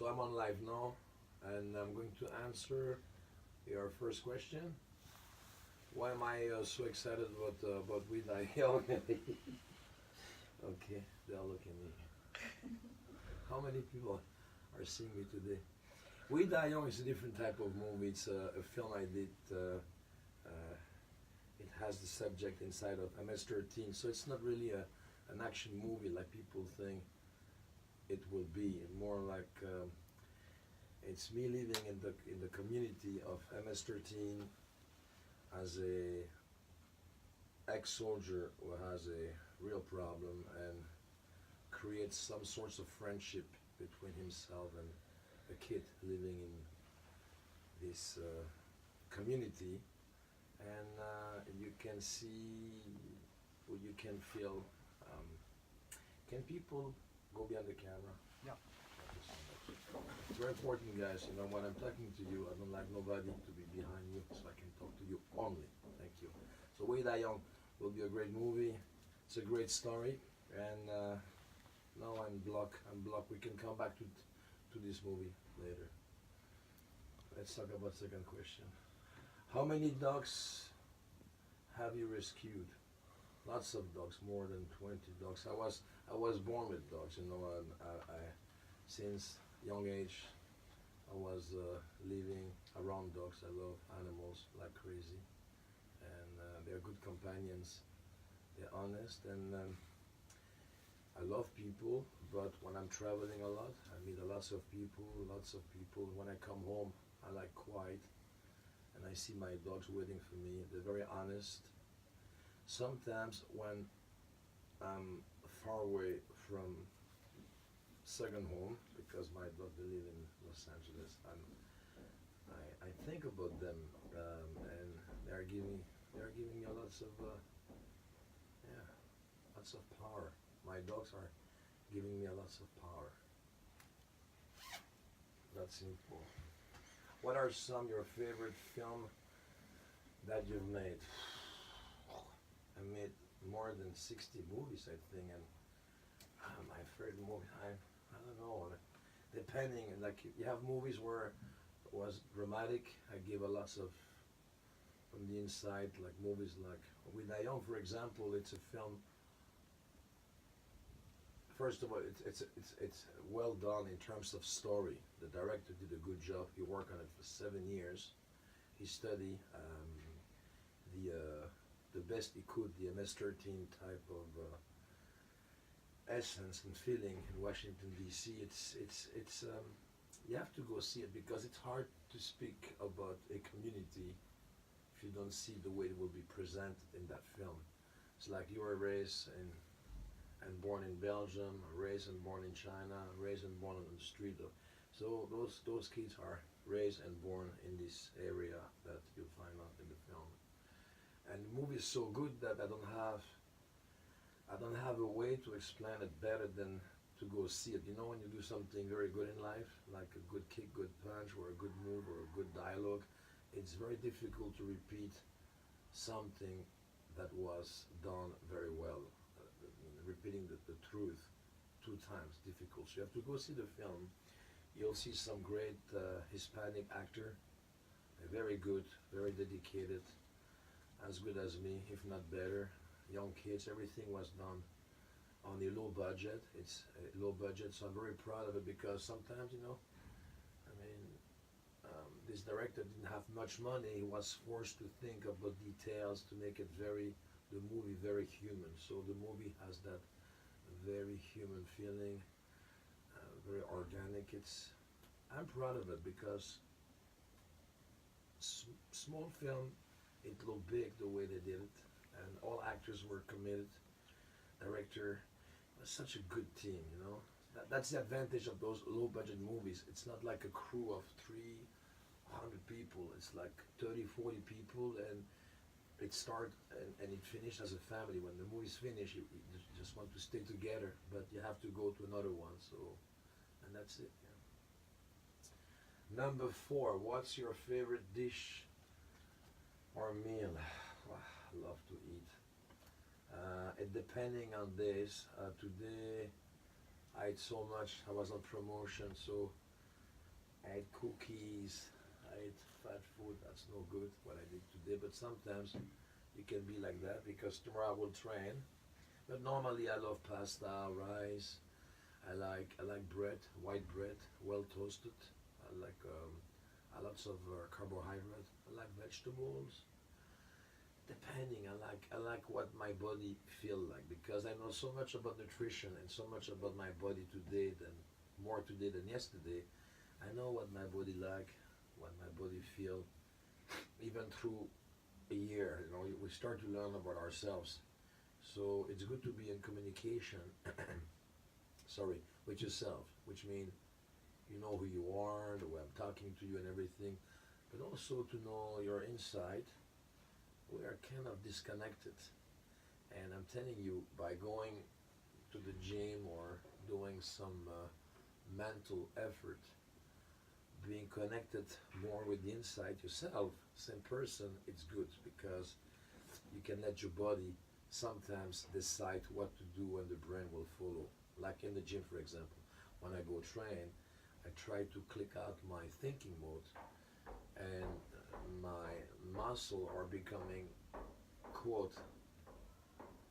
So I'm on live now, and I'm going to answer your first question. Why am I so excited about We Die Young? Okay, they all look at me. How many people are seeing me today? We Die Young is a different type of movie. It's a film I did. It has the subject inside of MS-13, so it's not really an action movie like people think it will be. More like it's me living in the community of MS-13 as a ex-soldier who has a real problem and creates some sorts of friendship between himself and a kid living in this community, and you can see, or you can feel. Can people go behind the camera? Yeah. Thank you so much. It's very important, guys. You know, when I'm talking to you, I don't like nobody to be behind you, so I can talk to you only. Thank you. So We Die Young will be a great movie. It's a great story, and now I'm blocked. We can come back to this movie later. Let's talk about second question. How many dogs have you rescued? Lots of dogs, more than 20 dogs. I was born with dogs, you know. I since young age, I was living around dogs. I love animals like crazy, and they're good companions. They're honest, and I love people. But when I'm traveling a lot, I meet lots of people. When I come home, I like quiet, and I see my dogs waiting for me. They're very honest. Sometimes when I'm far away from second home, because my dog they live in Los Angeles, I think about them, and they're giving me lots of lots of power. My dogs are giving me lots of power. That's simple. What are some of your favorite film that you've made? I made more than 60 movies, I think, and my favorite movie, I don't know, depending, like you have movies where it was dramatic, I give a lots of from the inside, like movies like With Die Young, for example. It's a film, first of all, it's well done in terms of story. The director did a good job. He worked on it for 7 years. He studied the best he could, the MS-13 type of essence and feeling in Washington D.C. It's you have to go see it, because it's hard to speak about a community if you don't see the way it will be presented in that film. It's like you were raised and born in Belgium, raised and born in China, raised and born on the street. So those kids are raised and born in this area that you'll find out in the film. And the movie is so good that I don't have a way to explain it better than to go see it. You know, when you do something very good in life, like a good kick, good punch, or a good move, or a good dialogue, it's very difficult to repeat something that was done very well. Repeating the truth 2 times, difficult. So you have to go see the film. You'll see some great Hispanic actor, very good, very dedicated, as good as me, if not better. Young kids, everything was done on a low budget. It's a low budget, so I'm very proud of it, because sometimes, you know, I mean, this director didn't have much money. He was forced to think about details to make it the movie very human. So the movie has that very human feeling, very organic. I'm proud of it, because small film, it looked big the way they did it, and all actors were committed. Director was such a good team, you know. That's the advantage of those low budget movies. It's not like a crew of 300 people. It's like 30, 40 people, and it starts and it finished as a family. When the movie's finished, you just want to stay together, but you have to go to another one. So, and that's it. Yeah. Number 4, what's your favorite dish or meal? I love to eat. It depending on days. Today I ate so much. I was on promotion, so I ate cookies, I ate fat food, that's no good what I did today, but sometimes you can be like that because tomorrow I will train. But normally I love pasta, rice, I like bread, white bread, well toasted. I like lots of carbohydrate. I like vegetables. Depending, I like what my body feel like because I know so much about nutrition and so much about my body today than more today than yesterday. I know what my body like, what my body feel, even through a year. We start to learn about ourselves. So it's good to be in communication. Sorry, with yourself, which means you know who you are, the way I'm talking to you and everything, but also to know your inside. We are kind of disconnected. And I'm telling you, by going to the gym or doing some mental effort, being connected more with the inside yourself, same person, it's good because you can let your body sometimes decide what to do and the brain will follow. Like in the gym, for example, when I go train, I try to click out my thinking mode and my muscle are becoming, quote,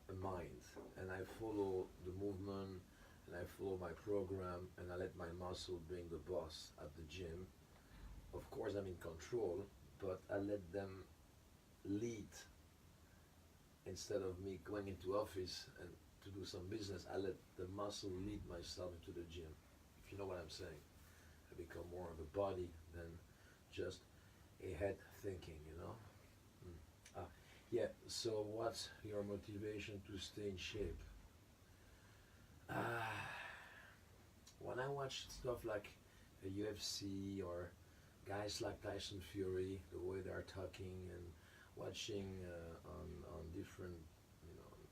a mind. And I follow the movement and I follow my program and I let my muscle being the boss at the gym. Of course, I'm in control, but I let them lead instead of me going into office and to do some business. I let the muscle lead myself into the gym. If you know what I'm saying, I become more of a body than just a head thinking. Yeah, so what's your motivation to stay in shape? Uh, when I watch stuff like the UFC or guys like Tyson Fury, the way they're talking and watching on different,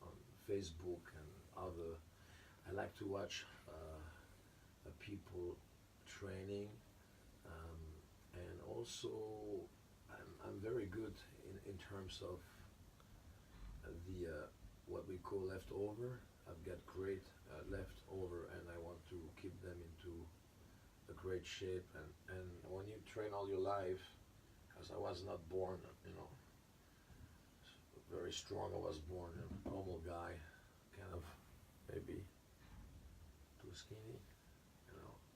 on Facebook and other, I like to watch people training, um, and also I'm very good in terms of the what we call leftover. I've got great leftover, and I want to keep them into a great shape. And when you train all your life, because I was not born, very strong. I was born a normal guy, kind of maybe too skinny,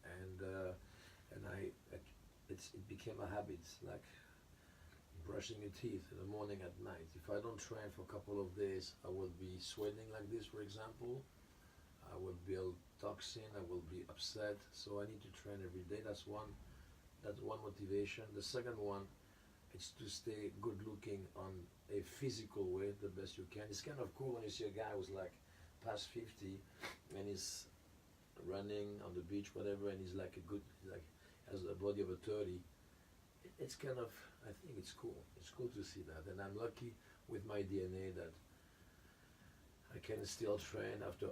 and it became a habit, like brushing your teeth in the morning, at night. If I don't train for a couple of days, I will be sweating like this, for example. I will build toxin. I will be upset. So I need to train every day. That's one motivation. The second one is to stay good looking on a physical way, the best you can. It's kind of cool when you see a guy who's like past 50 and he's running on the beach, whatever, and he's like has a body of a 30. It's kind of, I think it's cool. It's cool to see that, and I'm lucky with my DNA that I can still train after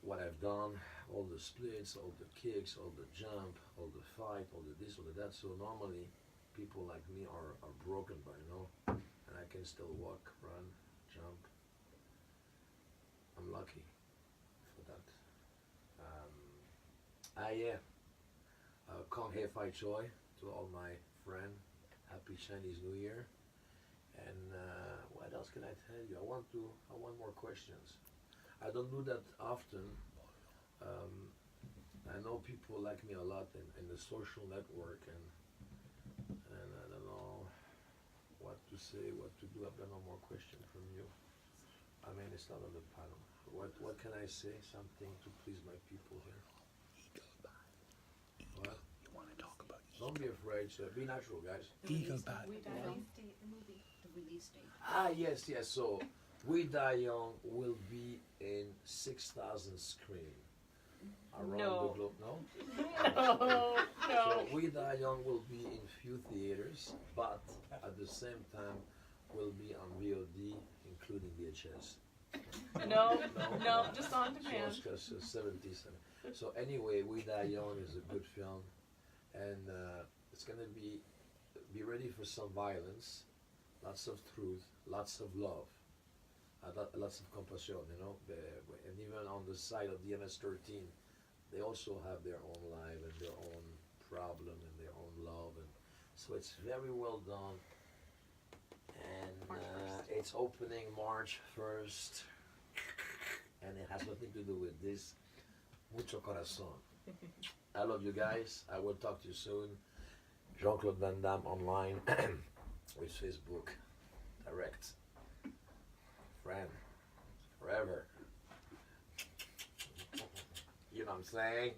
what I've done, all the splits, all the kicks, all the jump, all the fight, all the this, all the that. So normally people like me are broken by now, and I can still walk, run, jump. I'm lucky for that. Yeah, Kong Hei Fai Choi to all my friends. Happy Chinese New Year. And what else can I tell you? I want more questions. I don't do that often. I know people like me a lot in the social network, and I don't know what to say, what to do. I've got no more question from you. I mean, it's not on the panel. What can I say? Something to please my people here. What? You want to talk about Don't be afraid, sir. Be natural, guys. ego bad. The release date, the movie. The release date. Yes. So, We Die Young will be in 6,000 screens around the globe. No? No. So, We Die Young will be in few theaters, but at the same time will be on VOD, including VHS. No, just on demand. So, 77. So anyway, We Die Young is a good film, and it's gonna be ready for some violence, lots of truth, lots of love, lots of compassion. And even on the side of the MS-13, they also have their own life and their own problem and their own love, and so it's very well done. And March 1st. it's opening March 1st, and it has nothing to do with this. Mucho corazón. I love you guys. I will talk to you soon. Jean-Claude Van Damme online with Facebook. Direct. Friend. Forever. You know what I'm saying?